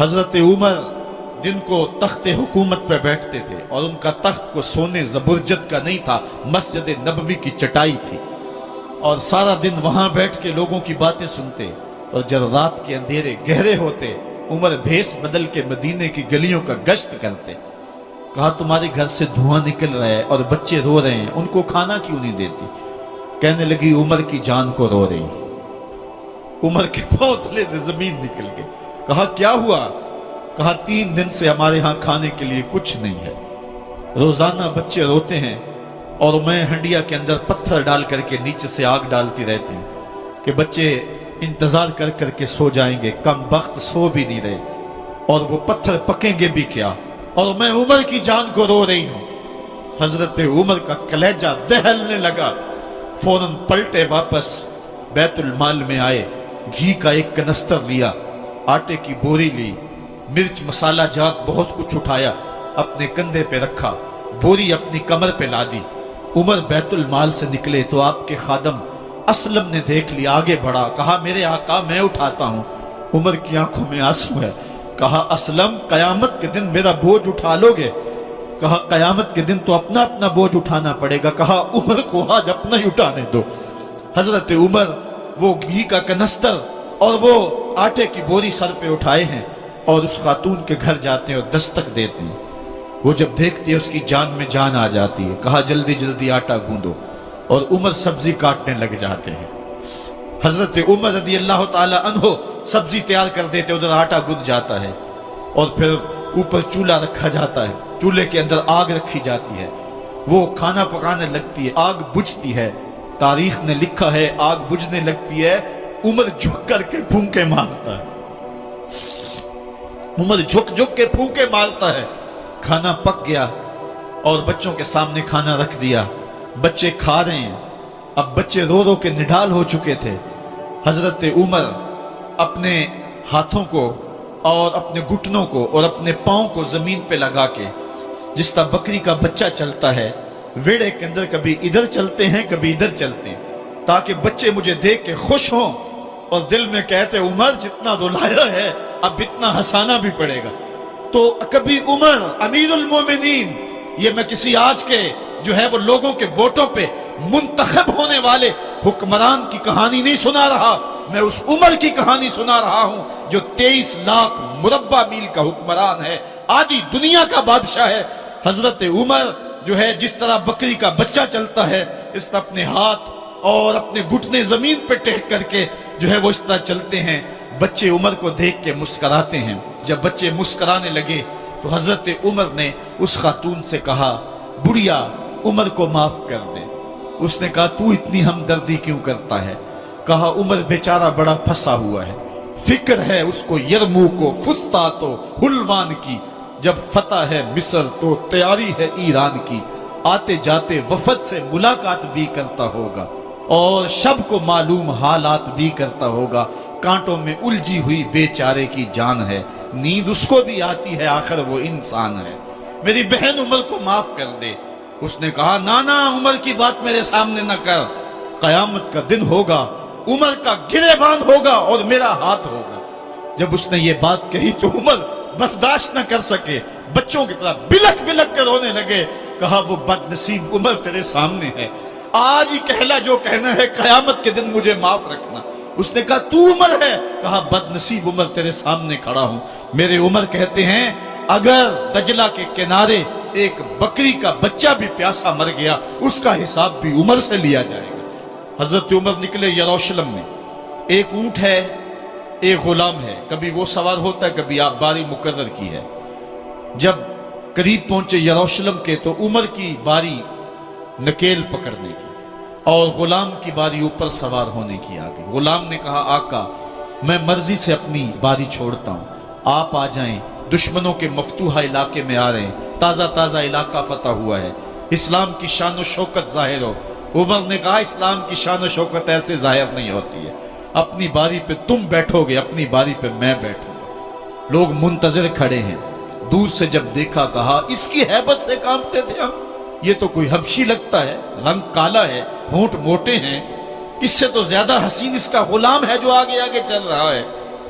حضرت عمر दिन को तख्त हुकूमत पे बैठते थे और उनका तख्त को सोने जबरजद का नहीं था, मस्जिद नबवी की चटाई थी और सारा दिन वहां बैठ के लोगों की बातें सुनते। और जब रात के अंधेरे गहरे होते उमर भेष बदल के मदीने की गलियों का गश्त करते। कहा तुम्हारे घर से धुआं निकल रहा है और बच्चे रो रहे हैं, उनको खाना क्यों नहीं देती? कहने लगी उमर की जान को रो रही। उमर के पांव तले से जमीन निकल गई। कहा क्या हुआ? कहा 3 दिन से हमारे यहाँ खाने के लिए कुछ नहीं है, रोजाना बच्चे रोते हैं और मैं हंडिया के अंदर पत्थर डाल करके नीचे से आग डालती रहती हूँ कि बच्चे इंतजार कर करके सो जाएंगे, कम वक्त सो भी नहीं रहे और वो पत्थर पकेंगे भी क्या, और मैं उमर की जान को रो रही हूँ। हजरत उमर का कलेजा दहलने लगा। फौरन पलटे वापस बैतुल माल में आए, घी का एक कनस्तर लिया, आटे की बोरी ली, मिर्च मसाला जात बहुत कुछ उठाया, अपने कंधे पे रखा, बोरी अपनी कमर पे लादी। उमर बैतुल माल से निकले तो आपके खादम असलम ने देख लिया, आगे बढ़ा, कहा मेरे आका मैं उठाता हूं। उमर की आंखों में आंसू है। कहा असलम कयामत के दिन मेरा बोझ उठा लोगे? कहा कयामत के दिन तो अपना अपना बोझ उठाना पड़ेगा। कहा उमर को आज अपना ही उठाने दो। हजरत उमर वो घी का कनस्तर और वो आटे की बोरी सर पे उठाए हैं और उस खातून के घर जाते हैं और दस्तक देते हैं। वो जब देखती है उसकी जान में जान आ जाती है। कहा जल्दी जल्दी आटा गूंदो, और उमर सब्जी काटने लग जाते हैं। हजरत उमर रज़ी अल्लाह ताला अन्हो सब्जी तैयार कर देते, उधर आटा गूंद जाता है और फिर ऊपर चूल्हा रखा जाता है, चूल्हे के अंदर आग रखी जाती है, वो खाना पकाने लगती है, आग बुझती है। तारीख ने लिखा है आग बुझने लगती है, उमर झुक करके फूंके मारता है। उमर झुक झुक के फूंके मारता है। खाना पक गया और बच्चों के सामने खाना रख दिया, बच्चे खा रहे हैं। अब बच्चे रो रो के निढाल हो चुके थे। हजरत उमर अपने हाथों को और अपने घुटनों को और अपने पांव को जमीन पे लगा के, जिस तरह बकरी का बच्चा चलता है वेड़े के अंदर, कभी इधर चलते हैं कभी इधर चलते हैं, ताकि बच्चे मुझे देख के खुश हों और दिल में कहते उमर जितना रुलाया है अब इतना हंसाना भी पड़ेगा। तो कभी उमर अमीरुल मोमिनीन, ये मैं किसी आज के जो है वो लोगों के वोटों पे मुंतखब होने वाले हुक्मरान की कहानी नहीं सुना रहा, मैं उस उमर की कहानी सुना रहा हूं जो 23 लाख मुरब्बा मील का हुक्मरान है, आधी दुनिया का बादशाह है। हजरत उमर जो है जिस तरह बकरी का बच्चा चलता है, इस तरह अपने हाथ और अपने घुटने जमीन पे टेक करके जो है वो इस तरह चलते हैं। बच्चे उमर को देख के मुस्कुराते हैं। जब बच्चे मुस्कुराने लगे तो हजरत उमर ने उस खातून से कहा बुढ़िया उमर को माफ कर दे। उसने कहा तू इतनी हमदर्दी क्यों करता है? कहा उमर बेचारा बड़ा फंसा हुआ है, फिक्र है उसको यरमूक को फुस्तात हुलवान की, जब फतह है मिस्र तो तैयारी है ईरान की, आते जाते वफद से मुलाकात भी करता होगा और शब को मालूम हालात भी करता होगा, कांटों में उलझी हुई बेचारे की जान है, नींद उसको भी आती है, आखिर वो इंसान है, मेरी बहन उमर को माफ कर दे। उसने कहा नाना उमर की बात मेरे सामने न कर, कयामत का दिन होगा, उमर का गिरेबान होगा और मेरा हाथ होगा। जब उसने ये बात कही तो उमर बर्दाश्त न कर सके, बच्चों की तरह बिलक बिलक कर रोने लगे। कहा वो बदनसीब उमर तेरे सामने है, आज ही कहला जो कहना है, कयामत के दिन मुझे माफ रखना। उसने कहा तू उमर है? कहा बदनसीब उमर तेरे सामने खड़ा हूं। मेरे उमर कहते हैं अगर दजला के किनारे एक बकरी का बच्चा भी प्यासा मर गया उसका हिसाब भी उमर से लिया जाएगा। हजरत उमर निकले यरूशलेम में, एक ऊंट है एक गुलाम है, कभी वो सवार होता है कभी आप बारी मुकर्रर की है। जब करीब पहुंचे यरूशलेम के तो उमर की बारी नकेल पकड़ने की और गुलाम की बारी ऊपर सवार होने की आ गई। गुलाम ने कहा आका मैं मर्जी से अपनी बारी छोड़ता हूं, आप आ जाएं, दुश्मनों के मफतूहा इलाके में आ रहे हैं, ताजा ताजा इलाका फतह हुआ है, इस्लाम की शान व शौकत जाहिर हो। उमर ने कहा इस्लाम की शान व शौकत ऐसे जाहिर नहीं होती है, अपनी बारी पे तुम बैठोगे, अपनी बारी पे मैं बैठूंगा। लोग मुंतजर खड़े हैं, दूर से जब देखा कहा इसकी हैबत से कांपते थे हम, ये तो कोई हबशी लगता है, रंग काला है, होंठ मोटे हैं, इससे तो ज्यादा हसीन इसका गुलाम है जो आगे आगे चल रहा है।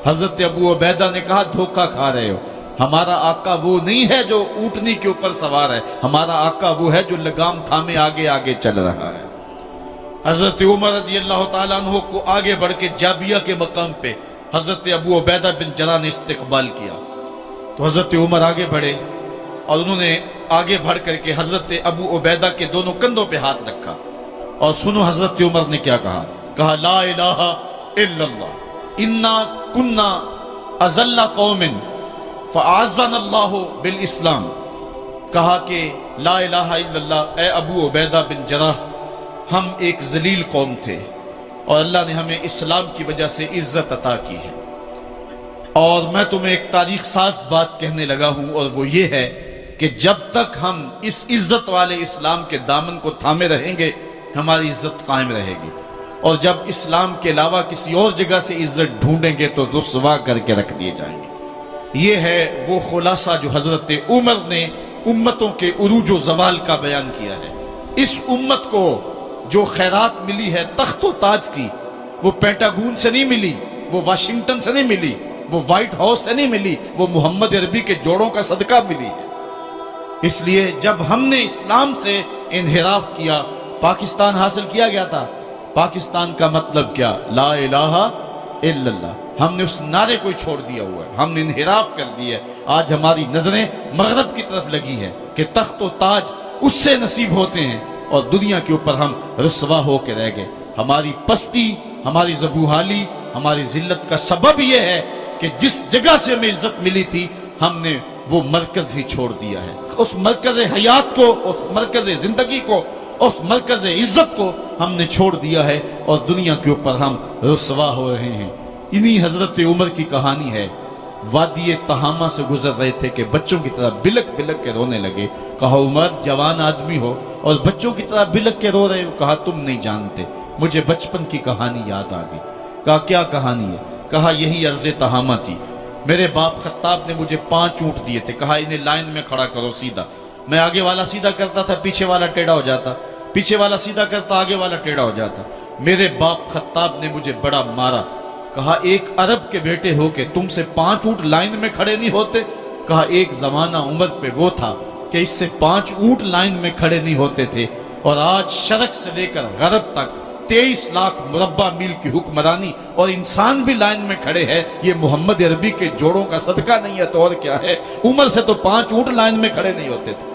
حضرت ابو عبیدہ نے کہا دھوکہ کھا رہے ہو، ہمارا آقا وہ نہیں ہے جو اونٹنی کے اوپر سوار ہے، ہمارا آقا وہ ہے جو لگام تھامے آگے آگے چل رہا ہے۔ حضرت عمر رضی اللہ تعالیٰ عنہ کو آگے بڑھ کے جابیہ کے مقام پہ حضرت ابو عبیدہ بن جراح نے استقبال کیا، تو حضرت عمر آگے بڑھے اور انہوں نے آگے بڑھ کر کے حضرت ابو عبیدہ کے دونوں کندھوں پہ ہاتھ رکھا، اور سنو حضرت عمر نے کیا کہا، کہا لا الہ الا اللہ انا کنا اذل قوم فاعزنا اللہ بالاسلام۔ کہا کہ لا الہ الا اللہ، اے ابو عبیدہ بن جراح، ہم ایک ذلیل قوم تھے اور اللہ نے ہمیں اسلام کی وجہ سے عزت عطا کی ہے۔ اور میں تمہیں ایک تاریخ ساز بات کہنے لگا ہوں، اور وہ یہ ہے کہ جب تک ہم اس عزت والے اسلام کے دامن کو تھامے رہیں گے ہماری عزت قائم رہے گی، اور جب اسلام کے علاوہ کسی اور جگہ سے عزت ڈھونڈیں گے تو رسوا کر کے رکھ دیے جائیں گے۔ یہ ہے وہ خلاصہ جو حضرت عمر نے امتوں کے عروج و زوال کا بیان کیا ہے۔ اس امت کو جو خیرات ملی ہے تخت و تاج کی، وہ پینٹاگون سے نہیں ملی، وہ واشنگٹن سے نہیں ملی، وہ وائٹ ہاؤس سے نہیں ملی، وہ محمد عربی کے جوڑوں کا صدقہ ملی ہے۔ اس لیے جب ہم نے اسلام سے انحراف کیا، پاکستان حاصل کیا گیا تھا، پاکستان کا مطلب کیا؟ لا الہ الا اللہ۔ ہم نے اس نعرے کو چھوڑ دیا ہوا ہے، ہم نے انحراف کر دیا ہے۔ آج ہماری نظریں مغرب کی طرف لگی ہے کہ تخت و تاج اس سے نصیب ہوتے ہیں، اور دنیا کے اوپر ہم رسوا ہو کے رہ گئے۔ ہماری پستی، ہماری زبوحالی، ہماری ذلت کا سبب یہ ہے کہ جس جگہ سے ہمیں عزت ملی تھی ہم نے وہ مرکز ہی چھوڑ دیا ہے۔ اس مرکز حیات کو، اس مرکز زندگی کو، اس مرکز عزت کو ہم نے چھوڑ دیا ہے، اور دنیا کے اوپر ہم رسوا ہو رہے ہیں۔ انہی حضرت عمر کی کہانی ہے۔ وادی تہامہ سے گزر رہے تھے کہ بچوں کی طرح بلک بلک کے رونے لگے۔ کہا عمر جوان آدمی ہو اور بچوں کی طرح بلک کے رو رہے ہو؟ کہا تم نہیں جانتے، مجھے بچپن کی کہانی یاد آ گئی۔ کہا کیا کہانی ہے؟ کہا یہی عرض تہامہ تھی، میرے باپ خطاب نے مجھے 5 اونٹ دیے تھے، کہا انہیں لائن میں کھڑا کرو سیدھا۔ میں آگے والا سیدھا کرتا تھا، پیچھے والا ٹیڑھا ہو جاتا، پیچھے والا سیدھا کرتا، آگے والا ٹیڑھا ہو جاتا۔ میرے باپ خطاب نے مجھے بڑا مارا۔ کہا ایک عرب کے بیٹے ہو کہ تم سے 5 اونٹ لائن میں کھڑے نہیں ہوتے؟ کہا ایک زمانہ عمر پہ وہ تھا کہ اس سے 5 اونٹ لائن میں کھڑے نہیں ہوتے تھے، اور آج شرق سے لے کر غرب تک 23 لاکھ مربع میل کی حکمرانی، اور انسان بھی لائن میں کھڑے ہیں۔ یہ محمد عربی کے جوڑوں کا صدقہ نہیں ہے تو اور کیا ہے؟ عمر سے تو 5 اونٹ لائن میں کھڑے نہیں ہوتے تھے۔